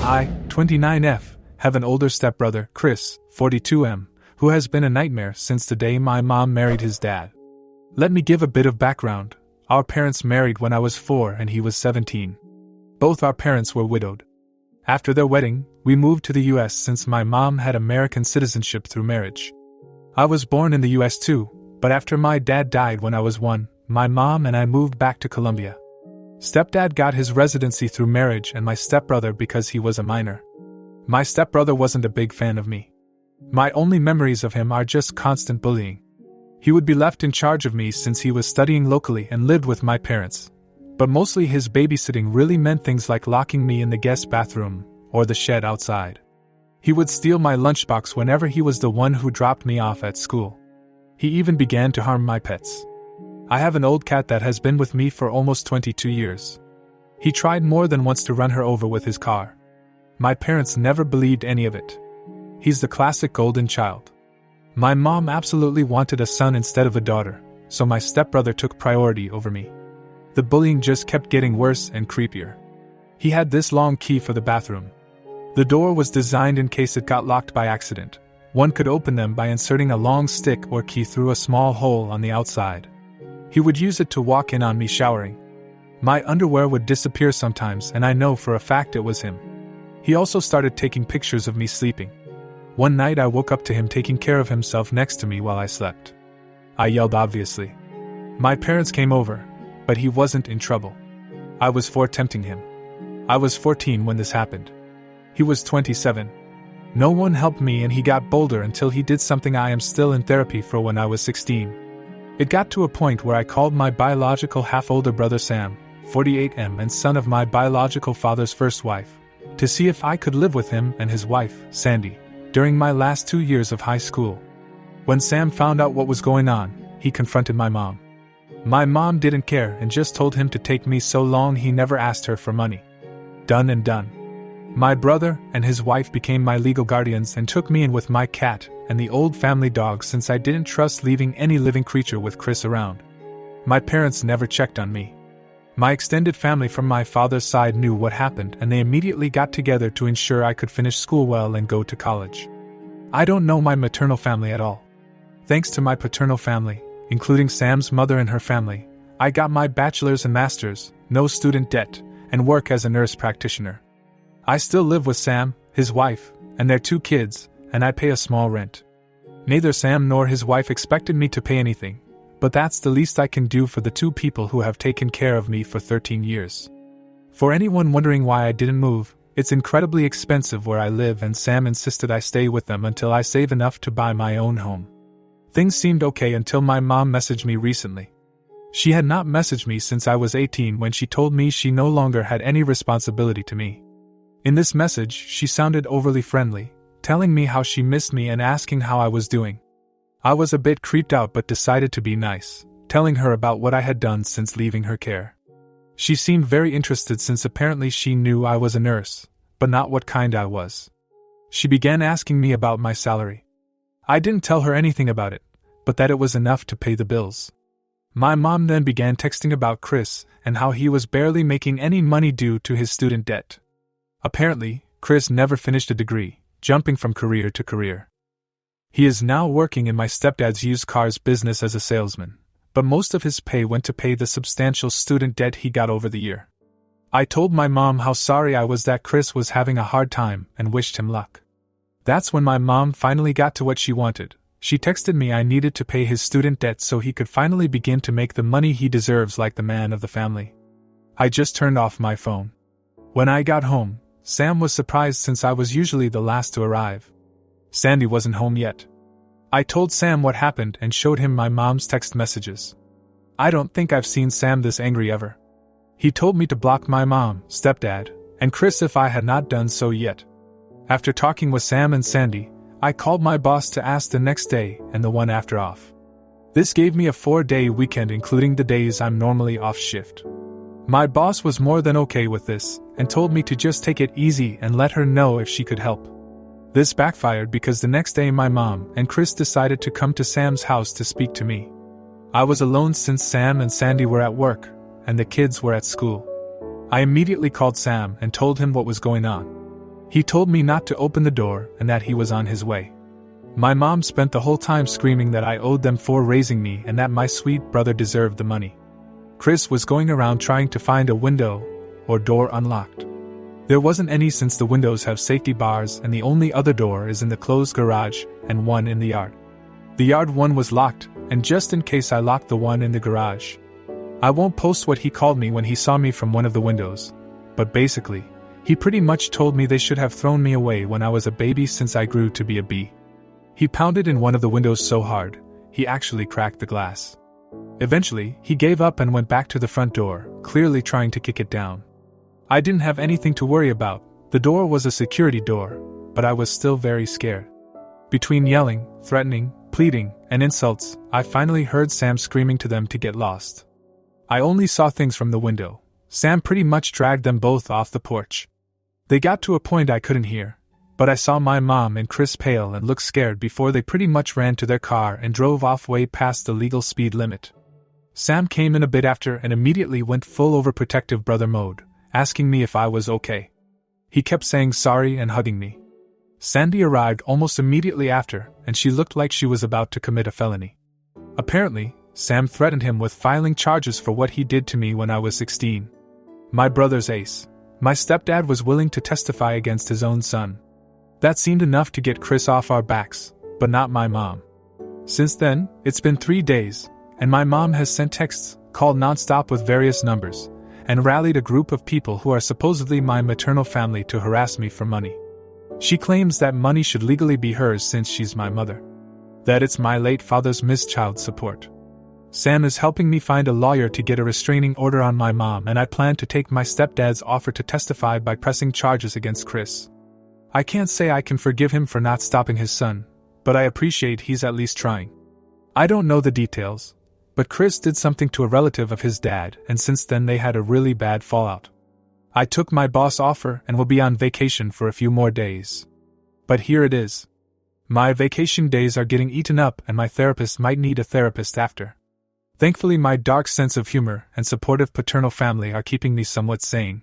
I, 29F, have an older stepbrother, Chris, 42M, who has been a nightmare since the day my mom married his dad. Let me give a bit of background. Our parents married when I was 4 and he was 17. Both our parents were widowed. After their wedding, we moved to the US since my mom had American citizenship through marriage. I was born in the US too, but after my dad died when I was 1, my mom and I moved back to Colombia. Stepdad got his residency through marriage and my stepbrother because he was a minor. My stepbrother wasn't a big fan of me. My only memories of him are just constant bullying. He would be left in charge of me since he was studying locally and lived with my parents. But mostly his babysitting really meant things like locking me in the guest bathroom or the shed outside. He would steal my lunchbox whenever he was the one who dropped me off at school. He even began to harm my pets. I have an old cat that has been with me for almost 22 years. He tried more than once to run her over with his car. My parents never believed any of it. He's the classic golden child. My mom absolutely wanted a son instead of a daughter, so my stepbrother took priority over me. The bullying just kept getting worse and creepier. He had this long key for the bathroom. The door was designed in case it got locked by accident. One could open them by inserting a long stick or key through a small hole on the outside. He would use it to walk in on me showering. My underwear would disappear sometimes, and I know for a fact it was him. He also started taking pictures of me sleeping. One night I woke up to him taking care of himself next to me while I slept. I yelled obviously. My parents came over, but he wasn't in trouble. I was 4 tempting him. I was 14 when this happened. He was 27. No one helped me and he got bolder until he did something I am still in therapy for when I was 16. It got to a point where I called my biological half-older brother Sam, 48M and son of my biological father's first wife, to see if I could live with him and his wife, Sandy, during my last 2 years of high school. When Sam found out what was going on, he confronted my mom. My mom didn't care and just told him to take me so long he never asked her for money. Done and done. My brother and his wife became my legal guardians and took me in with my cat and the old family dog since I didn't trust leaving any living creature with Chris around. My parents never checked on me. My extended family from my father's side knew what happened and they immediately got together to ensure I could finish school well and go to college. I don't know my maternal family at all. Thanks to my paternal family, including Sam's mother and her family, I got my bachelor's and master's, no student debt, and work as a nurse practitioner. I still live with Sam, his wife, and their 2 kids, and I pay a small rent. Neither Sam nor his wife expected me to pay anything, but that's the least I can do for the 2 people who have taken care of me for 13 years. For anyone wondering why I didn't move, it's incredibly expensive where I live and Sam insisted I stay with them until I save enough to buy my own home. Things seemed okay until my mom messaged me recently. She had not messaged me since I was 18 when she told me she no longer had any responsibility to me. In this message, she sounded overly friendly, telling me how she missed me and asking how I was doing. I was a bit creeped out but decided to be nice, telling her about what I had done since leaving her care. She seemed very interested since apparently she knew I was a nurse, but not what kind I was. She began asking me about my salary. I didn't tell her anything about it, but that it was enough to pay the bills. My mom then began texting about Chris and how he was barely making any money due to his student debt. Apparently, Chris never finished a degree, jumping from career to career. He is now working in my stepdad's used cars business as a salesman, but most of his pay went to pay the substantial student debt he got over the year. I told my mom how sorry I was that Chris was having a hard time and wished him luck. That's when my mom finally got to what she wanted. She texted me I needed to pay his student debt so he could finally begin to make the money he deserves like the man of the family. I just turned off my phone. When I got home, Sam was surprised since I was usually the last to arrive. Sandy wasn't home yet. I told Sam what happened and showed him my mom's text messages. I don't think I've seen Sam this angry ever. He told me to block my mom, stepdad, and Chris if I had not done so yet. After talking with Sam and Sandy, I called my boss to ask the next day and the one after off. This gave me a 4-day weekend including the days I'm normally off shift. My boss was more than okay with this, and told me to just take it easy and let her know if she could help. This backfired because the next day my mom and Chris decided to come to Sam's house to speak to me. I was alone since Sam and Sandy were at work, and the kids were at school. I immediately called Sam and told him what was going on. He told me not to open the door and that he was on his way. My mom spent the whole time screaming that I owed them for raising me and that my sweet brother deserved the money. Chris was going around trying to find a window or door unlocked. There wasn't any since the windows have safety bars and the only other door is in the closed garage and one in the yard. The yard one was locked, and just in case I locked the one in the garage. I won't post what he called me when he saw me from one of the windows, but basically, he pretty much told me they should have thrown me away when I was a baby since I grew to be a bee. He pounded in one of the windows so hard, he actually cracked the glass. Eventually, he gave up and went back to the front door, clearly trying to kick it down. I didn't have anything to worry about, the door was a security door, but I was still very scared. Between yelling, threatening, pleading, and insults, I finally heard Sam screaming to them to get lost. I only saw things from the window. Sam pretty much dragged them both off the porch. They got to a point I couldn't hear, but I saw my mom and Chris pale and look scared before they pretty much ran to their car and drove off way past the legal speed limit. Sam came in a bit after and immediately went full overprotective brother mode, asking me if I was okay. He kept saying sorry and hugging me. Sandy arrived almost immediately after, and she looked like she was about to commit a felony. Apparently, Sam threatened him with filing charges for what he did to me when I was 16. My brother's ace. My stepdad was willing to testify against his own son. That seemed enough to get Chris off our backs, but not my mom. Since then, it's been 3 days, and my mom has sent texts, called nonstop with various numbers, and rallied a group of people who are supposedly my maternal family to harass me for money. She claims that money should legally be hers since she's my mother. That it's my late father's missed child support. Sam is helping me find a lawyer to get a restraining order on my mom, and I plan to take my stepdad's offer to testify by pressing charges against Chris. I can't say I can forgive him for not stopping his son, but I appreciate he's at least trying. I don't know the details, but Chris did something to a relative of his dad, and since then they had a really bad fallout. I took my boss' offer and will be on vacation for a few more days. But here it is. My vacation days are getting eaten up and my therapist might need a therapist after. Thankfully my dark sense of humor and supportive paternal family are keeping me somewhat sane.